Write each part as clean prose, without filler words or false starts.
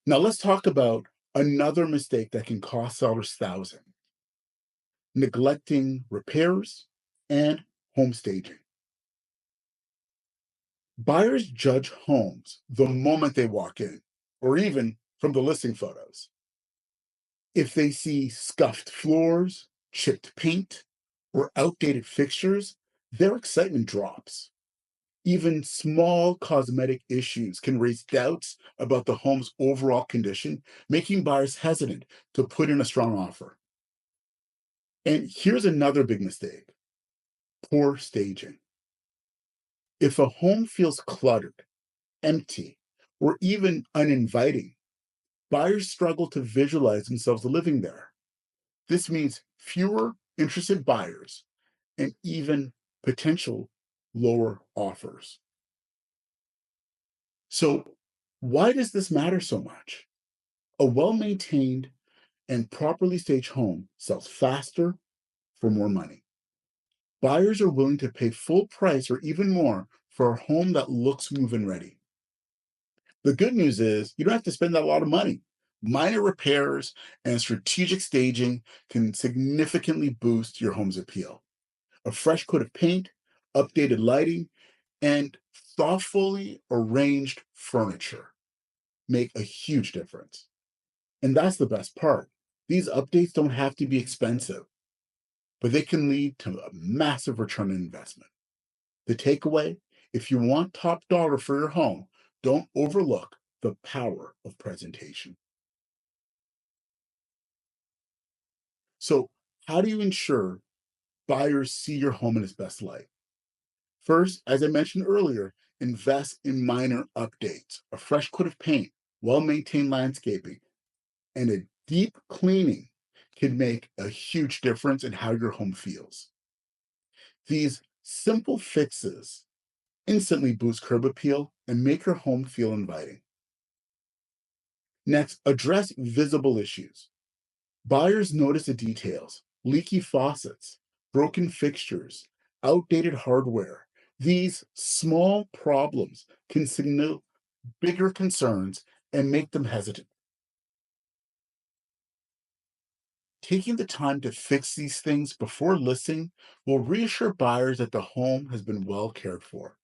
Now let's talk about another mistake that can cost sellers thousands: neglecting repairs and home staging. Buyers judge homes the moment they walk in, or even from the listing photos. If they see scuffed floors, chipped paint, or outdated fixtures, their excitement drops. Even small cosmetic issues can raise doubts about the home's overall condition, making buyers hesitant to put in a strong offer. And here's another big mistake: poor staging. If a home feels cluttered, empty, or even uninviting, buyers struggle to visualize themselves living there. This means fewer interested buyers and even potential lower offers. So, why does this matter so much? A well maintained and properly staged home sells faster for more money. Buyers are willing to pay full price or even more for a home that looks move in ready. The good news is you don't have to spend a lot of money. Minor repairs and strategic staging can significantly boost your home's appeal. A fresh coat of paint, updated lighting, and thoughtfully arranged furniture make a huge difference. And that's the best part. These updates don't have to be expensive, but they can lead to a massive return on investment. The takeaway: if you want top dollar for your home, don't overlook the power of presentation. So, how do you ensure buyers see your home in its best light? First, as I mentioned earlier, invest in minor updates: a fresh coat of paint, well maintained landscaping, and a deep cleaning can make a huge difference in how your home feels. These simple fixes instantly boost curb appeal and make your home feel inviting. Next, address visible issues. Buyers notice the details: leaky faucets, broken fixtures, outdated hardware. These small problems can signal bigger concerns and make them hesitant. Taking the time to fix these things before listing will reassure buyers that the home has been well cared for.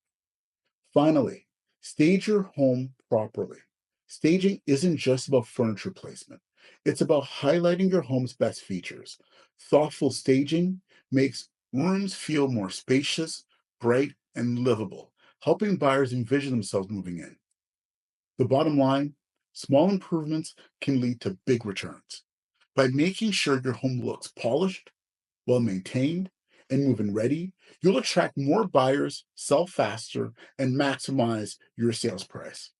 Finally, stage your home properly. Staging isn't just about furniture placement, it's about highlighting your home's best features. Thoughtful staging makes rooms feel more spacious, bright, and livable, helping buyers envision themselves moving in. The bottom line: small improvements can lead to big returns. By making sure your home looks polished, well maintained, and move-in ready, you'll attract more buyers, sell faster, and maximize your sales price.